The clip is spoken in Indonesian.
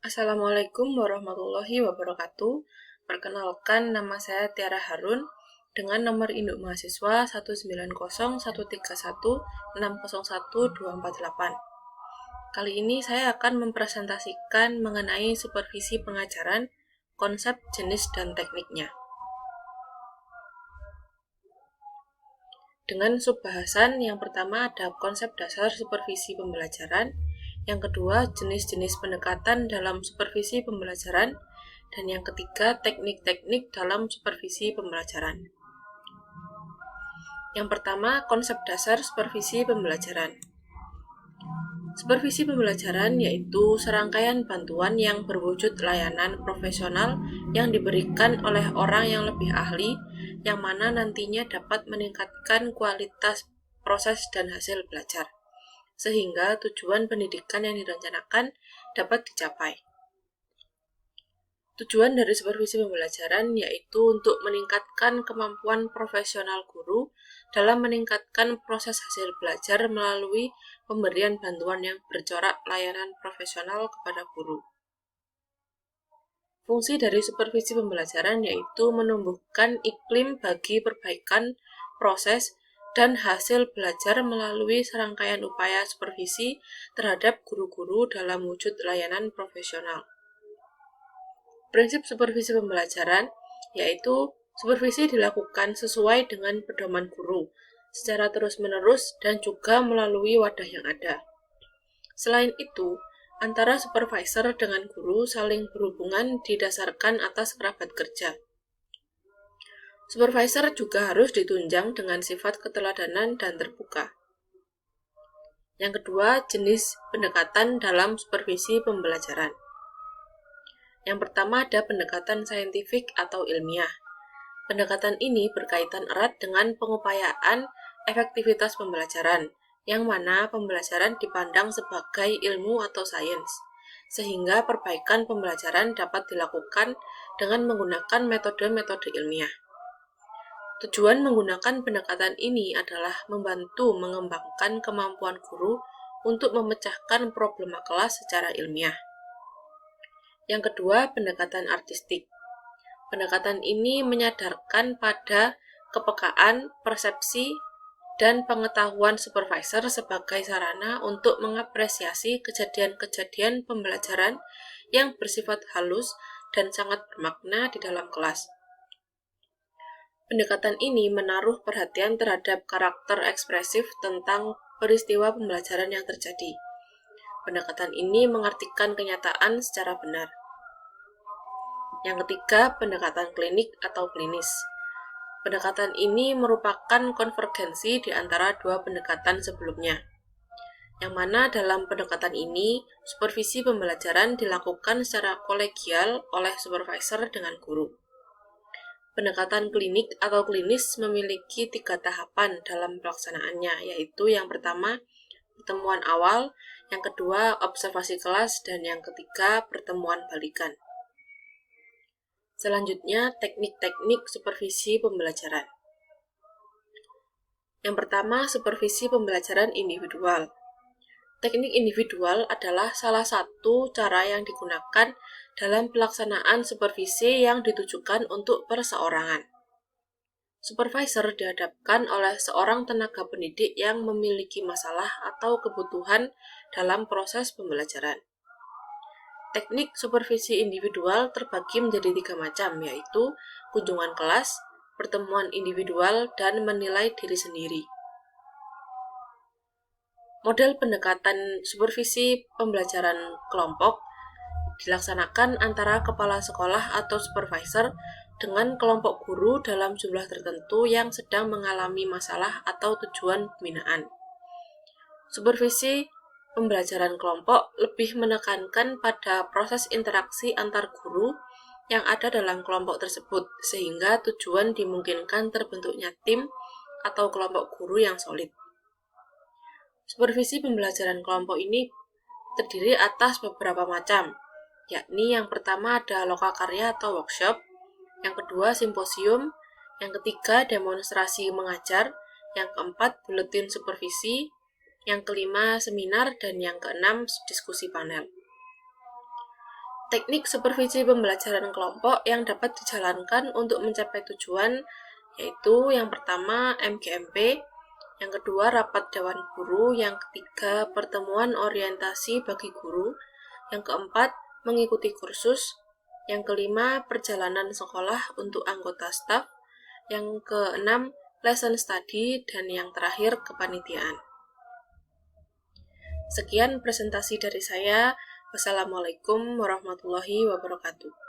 Assalamualaikum warahmatullahi wabarakatuh. Perkenalkan, nama saya Tiara Harun dengan nomor induk mahasiswa 1901316012488. Kali ini saya akan mempresentasikan mengenai supervisi pengajaran, konsep, jenis, dan tekniknya. Dengan subbahasan yang pertama ada konsep dasar supervisi pembelajaran, yang kedua jenis-jenis pendekatan dalam supervisi pembelajaran, dan yang ketiga teknik-teknik dalam supervisi pembelajaran. Yang pertama, konsep dasar supervisi pembelajaran. Supervisi pembelajaran yaitu serangkaian bantuan yang berwujud layanan profesional yang diberikan oleh orang yang lebih ahli, yang mana nantinya dapat meningkatkan kualitas proses dan hasil belajar, sehingga tujuan pendidikan yang direncanakan dapat dicapai. Tujuan dari supervisi pembelajaran yaitu untuk meningkatkan kemampuan profesional guru dalam meningkatkan proses hasil belajar melalui pemberian bantuan yang bercorak layanan profesional kepada guru. Fungsi dari supervisi pembelajaran yaitu menumbuhkan iklim bagi perbaikan proses dan hasil belajar melalui serangkaian upaya supervisi terhadap guru-guru dalam wujud layanan profesional. Prinsip supervisi pembelajaran yaitu supervisi dilakukan sesuai dengan pedoman guru, secara terus-menerus dan juga melalui wadah yang ada. Selain itu, antara supervisor dengan guru saling berhubungan didasarkan atas kerabat kerja. Supervisor juga harus ditunjang dengan sifat keteladanan dan terbuka. Yang kedua, jenis pendekatan dalam supervisi pembelajaran. Yang pertama ada pendekatan saintifik atau ilmiah. Pendekatan ini berkaitan erat dengan pengupayaan efektivitas pembelajaran, yang mana pembelajaran dipandang sebagai ilmu atau sains, sehingga perbaikan pembelajaran dapat dilakukan dengan menggunakan metode-metode ilmiah. Tujuan menggunakan pendekatan ini adalah membantu mengembangkan kemampuan guru untuk memecahkan problema kelas secara ilmiah. Yang kedua, pendekatan artistik. Pendekatan ini menyadarkan pada kepekaan, persepsi, dan pengetahuan supervisor sebagai sarana untuk mengapresiasi kejadian-kejadian pembelajaran yang bersifat halus dan sangat bermakna di dalam kelas. Pendekatan ini menaruh perhatian terhadap karakter ekspresif tentang peristiwa pembelajaran yang terjadi. Pendekatan ini mengartikan kenyataan secara benar. Yang ketiga, pendekatan klinik atau klinis. Pendekatan ini merupakan konvergensi di antara dua pendekatan sebelumnya, yang mana dalam pendekatan ini, supervisi pembelajaran dilakukan secara kolegial oleh supervisor dengan guru. Pendekatan klinik atau klinis memiliki 3 tahapan dalam pelaksanaannya, yaitu yang pertama, pertemuan awal, yang kedua, observasi kelas, dan yang ketiga, pertemuan balikan. Selanjutnya, teknik-teknik supervisi pembelajaran. Yang pertama, supervisi pembelajaran individual. Teknik individual adalah salah satu cara yang digunakan dalam pelaksanaan supervisi yang ditujukan untuk perseorangan. Supervisor dihadapkan oleh seorang tenaga pendidik yang memiliki masalah atau kebutuhan dalam proses pembelajaran. Teknik supervisi individual terbagi menjadi 3 macam, yaitu kunjungan kelas, pertemuan individual, dan menilai diri sendiri. Model pendekatan supervisi pembelajaran kelompok dilaksanakan antara kepala sekolah atau supervisor dengan kelompok guru dalam jumlah tertentu yang sedang mengalami masalah atau tujuan pembinaan. Supervisi pembelajaran kelompok lebih menekankan pada proses interaksi antar guru yang ada dalam kelompok tersebut, sehingga tujuan dimungkinkan terbentuknya tim atau kelompok guru yang solid. Supervisi pembelajaran kelompok ini terdiri atas beberapa macam, yakni yang pertama ada lokakarya atau workshop, yang kedua simposium, yang ketiga demonstrasi mengajar, yang keempat buletin supervisi, yang kelima seminar, dan yang keenam diskusi panel. teknik supervisi pembelajaran kelompok yang dapat dijalankan untuk mencapai tujuan, yaitu yang pertama MGMP, yang kedua rapat dewan guru, yang ketiga pertemuan orientasi bagi guru, yang keempat mengikuti kursus, yang kelima perjalanan sekolah untuk anggota staf, yang keenam lesson study, dan yang terakhir kepanitiaan. Sekian presentasi dari saya. Wassalamualaikum warahmatullahi wabarakatuh.